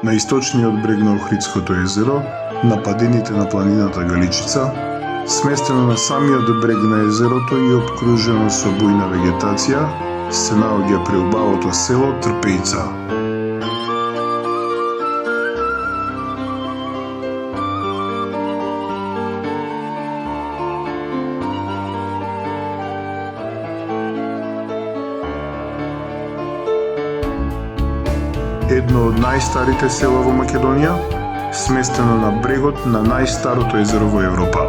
На источниот брег на Охридското езеро, на падините на планината Галичица, сместено на самиот брег на езерото и обкружено со бујна вегетација, се наоѓа преубавото село Трпејца. Едно од најстарите села во Македонија, сместено на брегот на најстарото езеро во Европа.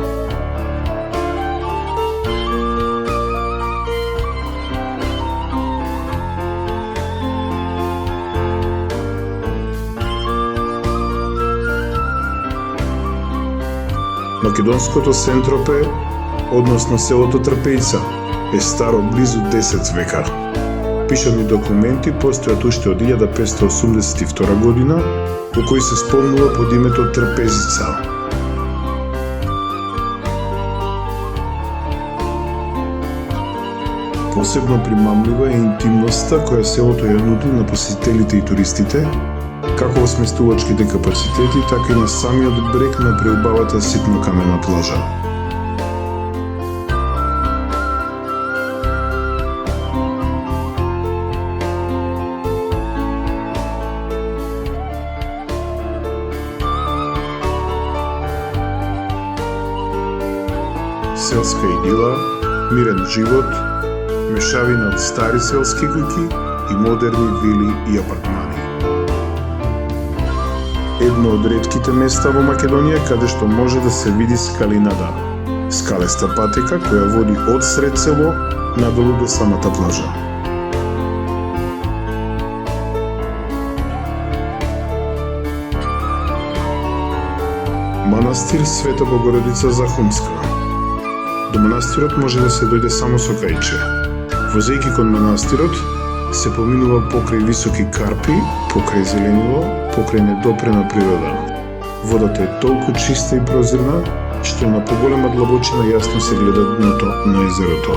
Македонското Сентропе, односно селото Трпејца, е старо близу 10 века. Пишани документи постојат уште од 1582 година, во кои се спомнува под името Трпезица. Посебно примамлива е интимноста која селото ја нуди на посетителите и туристите, како во сместувачките капацитети, така и на самиот брег на преубавата ситно камена плажа. Селска идила, мирен живот, мешавина од стари селски куќи и модерни вили и апартмани. Едно од ретките места во Македонија каде што може да се види скалинада, скалеста патека која води од сред село надолу до самата плажа. Манастир Света Богородица Захумска. До манастирот може да се дојде само со кајче. Возејќи кон манастирот, се поминува покрај високи карпи, покрај зеленило, покрај недопрена природа. Водата е толку чиста и прозирна, што на поголема длабочина јасно се гледа дното на езерото.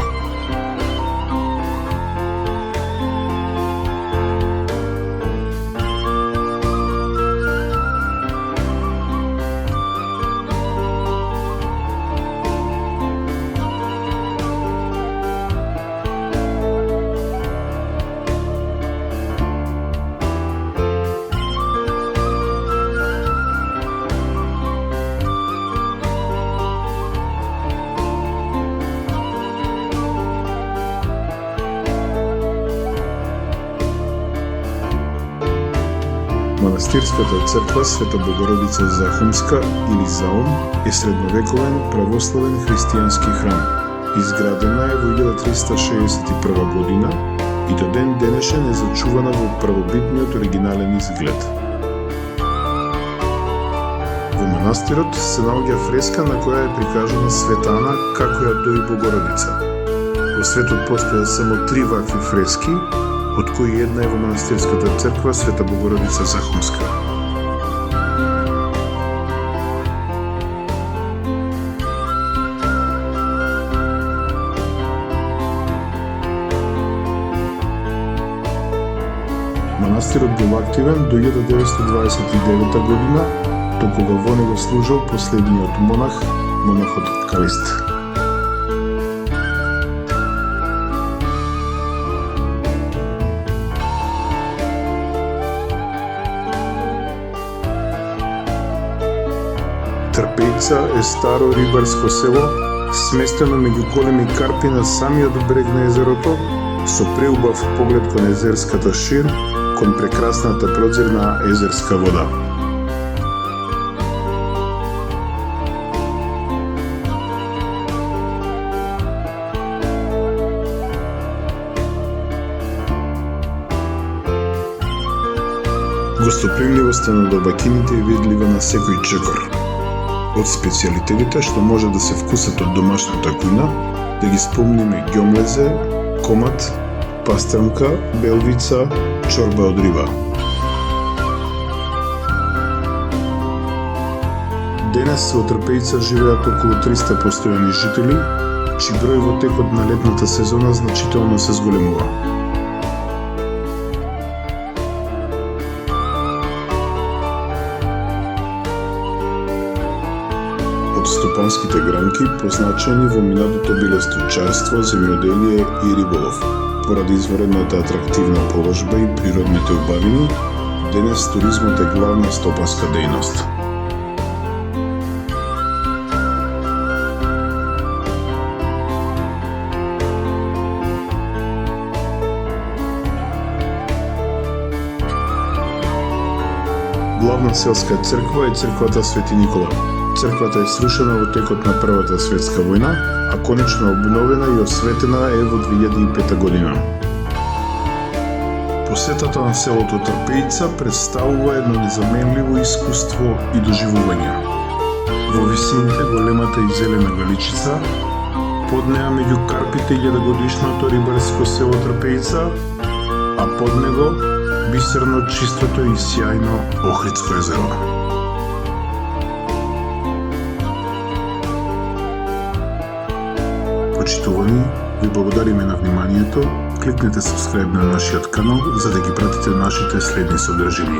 Манастирската црква Света Богородица Захумска или Заум е средновековен православен христијански храм. Изградена е во 1361 година и до ден денешен е зачувана во првобитниот оригинален изглед. Во манастирот се наоѓа фреска на која е прикажана Света Ана како ја дои Богородица. Во светот постојат само 3 вакви фрески, од кои една е во манастирската црква Света Богородица Захумска. Манастирот бил активен до 1929 година, до кога во него служел последниот монах, монахот Калист. Трпејца е старо рибарско село, сместено меѓу големи карпи на самиот брег на езерото, со преубав поглед кон езерската шир, кон прекрасната прозирна езерска вода. Гостопримливоста на добакините е видлива на секој чекор. Од специјалитетите што може да се вкусат од домашната кујна, да ги спомниме ѓомлезе, комат, пастрмка, белвица, чорба од риба. Денес во Трпејца живеат околу 300 постојани жители, чиј број во текот на летната сезона значително се зголемува. алпанските гранки позначени во минатото биле сточарство, земјоделие и риболов. Поради изваредната атрактивна положба и природните убавини, денес туризмот е главна стопанска дејност. Главна селска црква е црквата Свети Никола. Црквата е срушена во текот на Првата светска војна, а конечно обновена и осветена е во 2005 година. Посетата на селото Трпејица представува едно незаменливо искуство и доживување. Во висините големата и зелена галичица, под неа меѓу карпите 1000-годишното рибарско село Трпејица, а под него бисерно, чистото и сјајно Охридско езеро. Почитувани, ви благодариме на вниманието. Кликнете subscribe на нашиот канал за да ги пратите нашите следни содржини.